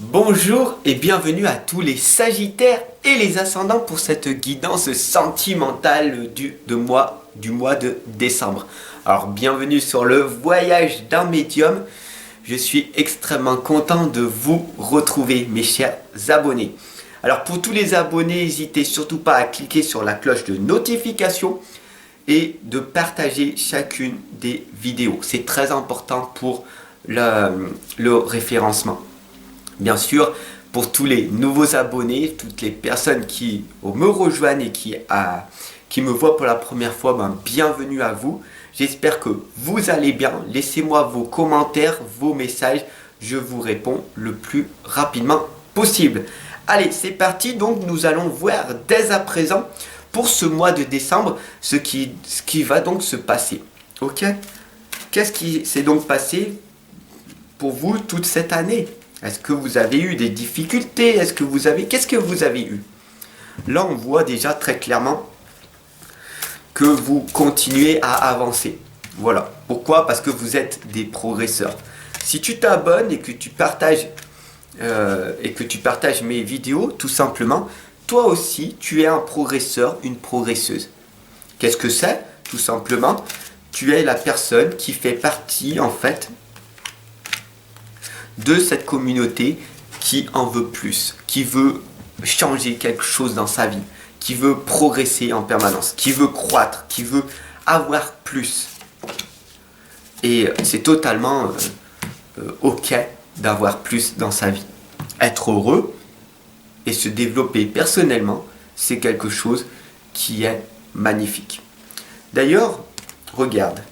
Bonjour et bienvenue à tous les Sagittaires et les Ascendants pour cette guidance sentimentale du mois de décembre. Alors bienvenue sur le voyage d'un médium. Je suis extrêmement content de vous retrouver mes chers abonnés. Alors pour tous les abonnés, n'hésitez surtout pas à cliquer sur la cloche de notification et de partager chacune des vidéos. C'est très important pour le référencement. Bien sûr, pour tous les nouveaux abonnés, toutes les personnes qui me rejoignent et qui me voient pour la première fois, bienvenue à vous. J'espère que vous allez bien. Laissez-moi vos commentaires, vos messages. Je vous réponds le plus rapidement possible. Allez, c'est parti. Donc, nous allons voir dès à présent, pour ce mois de décembre, ce qui va donc se passer. Ok? Qu'est-ce qui s'est donc passé pour vous toute cette année? Est-ce que vous avez eu des difficultés? Qu'est-ce que vous avez eu? Là, on voit déjà très clairement que vous continuez à avancer. Voilà. Pourquoi? Parce que vous êtes des progresseurs. Si tu t'abonnes et que tu partages mes vidéos, tout simplement, toi aussi, tu es un progresseur, une progresseuse. Qu'est-ce que c'est? Tout simplement, tu es la personne qui fait partie, en fait, de cette communauté qui en veut plus, qui veut changer quelque chose dans sa vie, qui veut progresser en permanence, qui veut croître, qui veut avoir plus. Et c'est totalement ok d'avoir plus dans sa vie. Être heureux et se développer personnellement, c'est quelque chose qui est magnifique. D'ailleurs, regarde,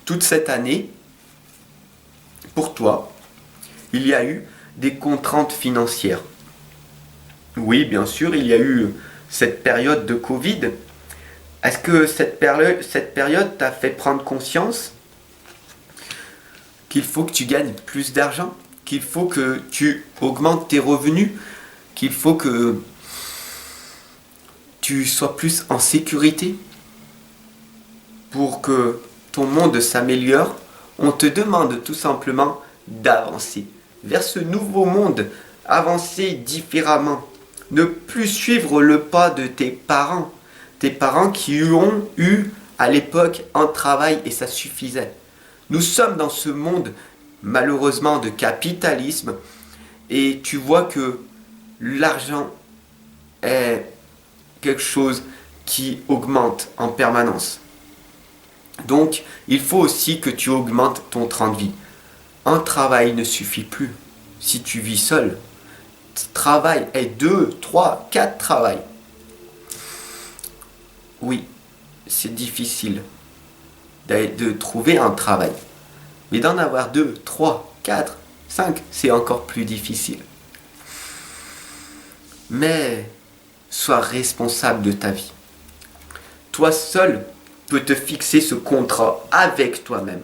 toute cette année, pour toi, il y a eu des contraintes financières. Oui, bien sûr, il y a eu cette période de Covid. Est-ce que cette période t'a fait prendre conscience qu'il faut que tu gagnes plus d'argent, qu'il faut que tu augmentes tes revenus, qu'il faut que tu sois plus en sécurité pour que ton monde s'améliore? On te demande tout simplement d'avancer vers ce nouveau monde, avancer différemment, ne plus suivre le pas de tes parents qui ont eu à l'époque un travail et ça suffisait. Nous sommes dans ce monde malheureusement de capitalisme et tu vois que l'argent est quelque chose qui augmente en permanence. Donc, il faut aussi que tu augmentes ton train de vie. Un travail ne suffit plus si tu vis seul. Travail est 2, 3, 4 travails. Oui, c'est difficile de trouver un travail. Mais d'en avoir 2, 3, 4, 5, c'est encore plus difficile. Mais sois responsable de ta vie. Toi seul peux te fixer ce contrat avec toi-même.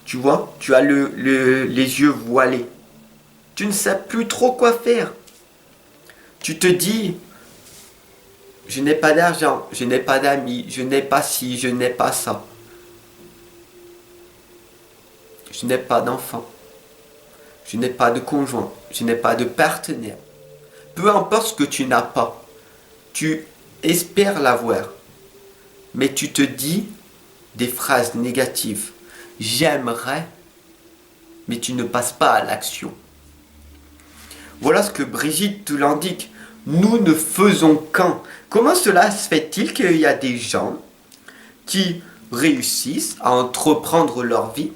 Tu vois, tu as les yeux voilés. Tu ne sais plus trop quoi faire. Tu te dis, je n'ai pas d'argent, je n'ai pas d'amis, je n'ai pas ci, je n'ai pas ça. Je n'ai pas d'enfant. Je n'ai pas de conjoint. Je n'ai pas de partenaire. Peu importe ce que tu n'as pas. Tu espères l'avoir. Mais tu te dis des phrases négatives. J'aimerais, mais tu ne passes pas à l'action. Voilà ce que Brigitte te l'indique. Nous ne faisons qu'un. Comment cela se fait-il qu'il y a des gens qui réussissent à entreprendre leur vie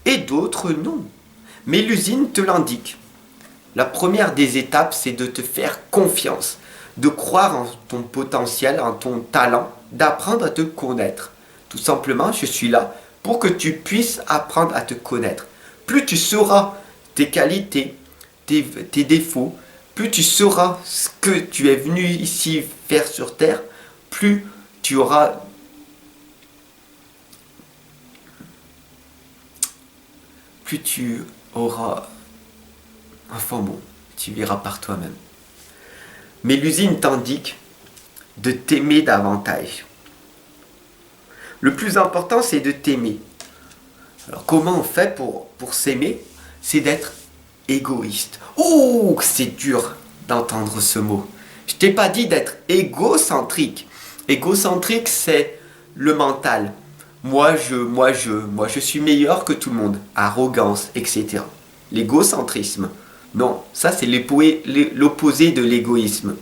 et d'autres non? Mais l'usine te l'indique. La première des étapes, c'est de te faire confiance, de croire en ton potentiel, en ton talent, d'apprendre à te connaître. Tout simplement, je suis là pour que tu puisses apprendre à te connaître. Plus tu sauras tes qualités, tes défauts, plus tu sauras ce que tu es venu ici faire sur Terre, plus tu auras enfin bon, tu verras par toi-même. Mais l'usine t'indique de t'aimer davantage. Le plus important, c'est de t'aimer. Alors comment on fait pour s'aimer? C'est d'être égoïste. Oh, c'est dur d'entendre ce mot. Je t'ai pas dit d'être égocentrique. Égocentrique, c'est le mental. Moi je suis meilleur que tout le monde. Arrogance, etc. L'égocentrisme. Non, ça c'est l'opposé de l'égoïsme.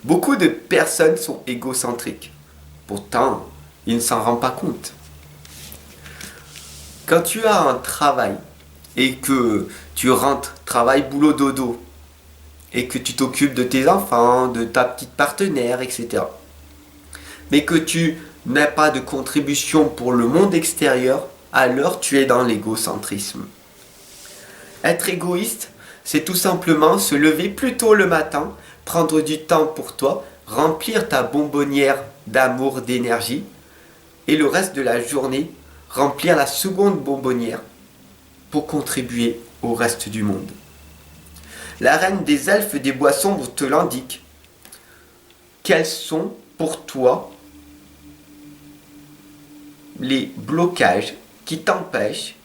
Beaucoup de personnes sont égocentriques. Pourtant, ils ne s'en rendent pas compte. Quand tu as un travail et que tu rentres, travail, boulot, dodo, et que tu t'occupes de tes enfants, de ta petite partenaire, etc., mais que tu n'as pas de contribution pour le monde extérieur, alors tu es dans l'égocentrisme. Être égoïste, c'est tout simplement se lever plus tôt le matin, prendre du temps pour toi, remplir ta bonbonnière d'amour, d'énergie, et le reste de la journée, remplir la seconde bonbonnière pour contribuer au reste du monde. La reine des elfes des bois sombres te l'indique. Quels sont pour toi les blocages qui t'empêchent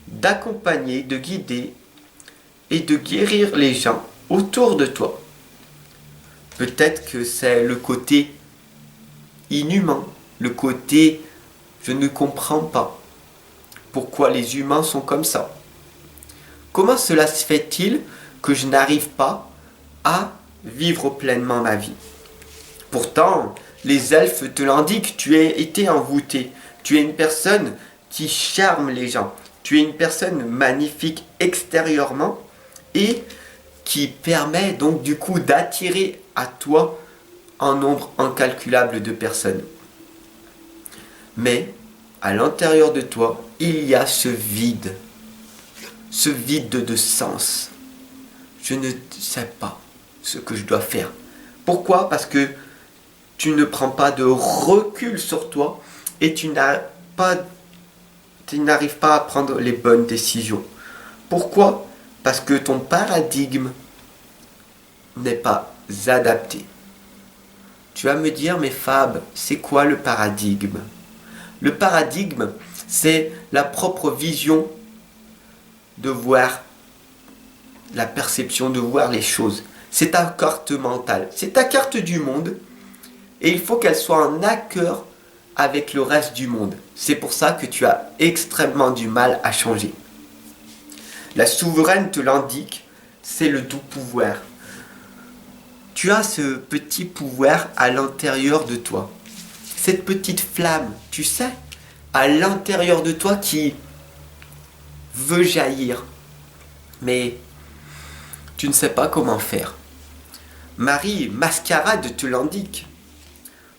d'accompagner, de guider et de guérir les gens autour de toi? Peut-être que c'est le côté inhumain, le côté je ne comprends pas pourquoi les humains sont comme ça. Comment cela se fait-il que je n'arrive pas à vivre pleinement ma vie? Pourtant, les elfes te l'indiquent, tu as été envoûté. Tu es une personne qui charme les gens. Tu es une personne magnifique extérieurement et qui permet donc du coup d'attirer à toi un nombre incalculable de personnes. Mais à l'intérieur de toi, il y a ce vide de sens. Je ne sais pas ce que je dois faire. Pourquoi? Parce que tu ne prends pas de recul sur toi et tu n'arrives pas à prendre les bonnes décisions. Pourquoi? Parce que ton paradigme n'est pas adapté. Tu vas me dire, mais Fab, c'est quoi le paradigme? Le paradigme, c'est la propre vision de voir la perception, de voir les choses. C'est ta carte mentale, c'est ta carte du monde et il faut qu'elle soit en accord avec le reste du monde. C'est pour ça que tu as extrêmement du mal à changer. La souveraine te l'indique, c'est le doux pouvoir. Tu as ce petit pouvoir à l'intérieur de toi. Cette petite flamme, tu sais, à l'intérieur de toi qui veut jaillir. Mais tu ne sais pas comment faire. Marie Mascarade te l'indique.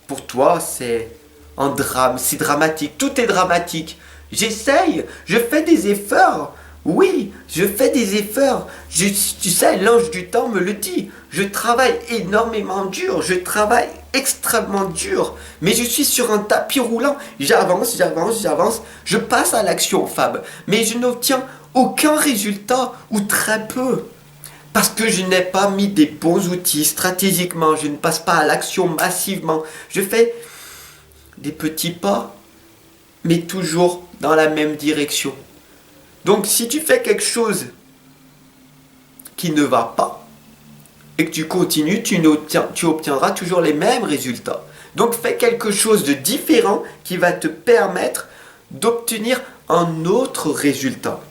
Pour toi, c'est un drame, c'est dramatique, tout est dramatique. J'essaye, je fais des efforts. Oui, je fais des efforts. Tu sais, l'ange du temps me le dit. Je travaille énormément dur, je travaille extrêmement dur. Mais je suis sur un tapis roulant. J'avance. Je passe à l'action, Fab. Mais je n'obtiens aucun résultat ou très peu. Parce que je n'ai pas mis des bons outils stratégiquement. Je ne passe pas à l'action massivement. Je fais des petits pas, mais toujours dans la même direction. Donc si tu fais quelque chose qui ne va pas et que tu continues, tu obtiendras toujours les mêmes résultats. Donc fais quelque chose de différent qui va te permettre d'obtenir un autre résultat.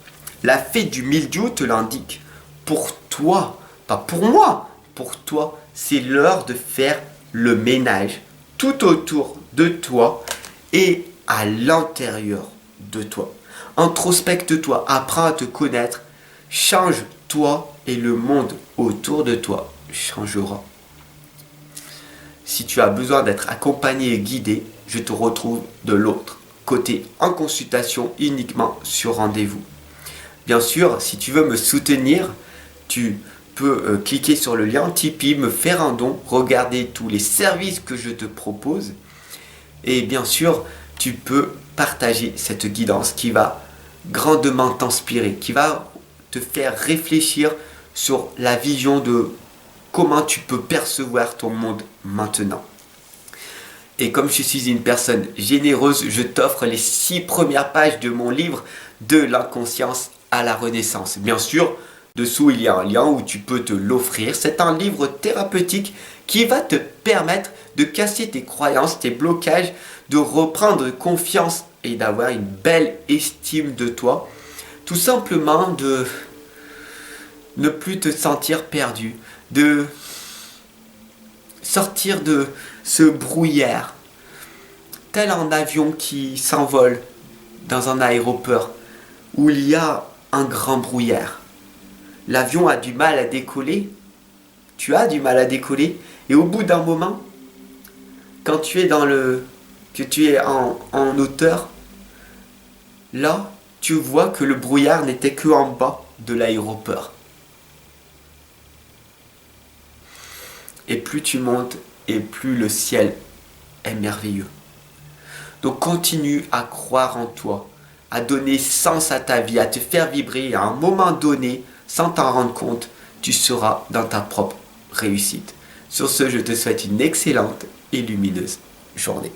La fée du mildiou te l'indique. Pour toi, pas pour moi, pour toi, c'est l'heure de faire le ménage tout autour de toi et à l'intérieur de toi. Introspecte-toi, apprends à te connaître, change-toi et le monde autour de toi changera. Si tu as besoin d'être accompagné et guidé, je te retrouve de l'autre côté en consultation uniquement sur rendez-vous. Bien sûr, si tu veux me soutenir, tu peux cliquer sur le lien Tipeee, me faire un don, regarder tous les services que je te propose. Et bien sûr, tu peux partager cette guidance qui va grandement t'inspirer, qui va te faire réfléchir sur la vision de comment tu peux percevoir ton monde maintenant. Et comme je suis une personne généreuse, je t'offre les 6 premières pages de mon livre de l'inconscience à la renaissance. Bien sûr, dessous il y a un lien où tu peux te l'offrir. C'est un livre thérapeutique qui va te permettre de casser tes croyances, tes blocages, de reprendre confiance et d'avoir une belle estime de toi. Tout simplement de ne plus te sentir perdu, de sortir de ce brouillard, tel un avion qui s'envole dans un aéroport où il y a un grand brouillard. L'avion a du mal à décoller, tu as du mal à décoller, et au bout d'un moment, quand tu es en hauteur, là, tu vois que le brouillard n'était que en bas de l'aéroport. Et plus tu montes, et plus le ciel est merveilleux. Donc continue à croire en toi, à donner sens à ta vie, à te faire vibrer. Et à un moment donné, sans t'en rendre compte, tu seras dans ta propre réussite. Sur ce, je te souhaite une excellente et lumineuse journée.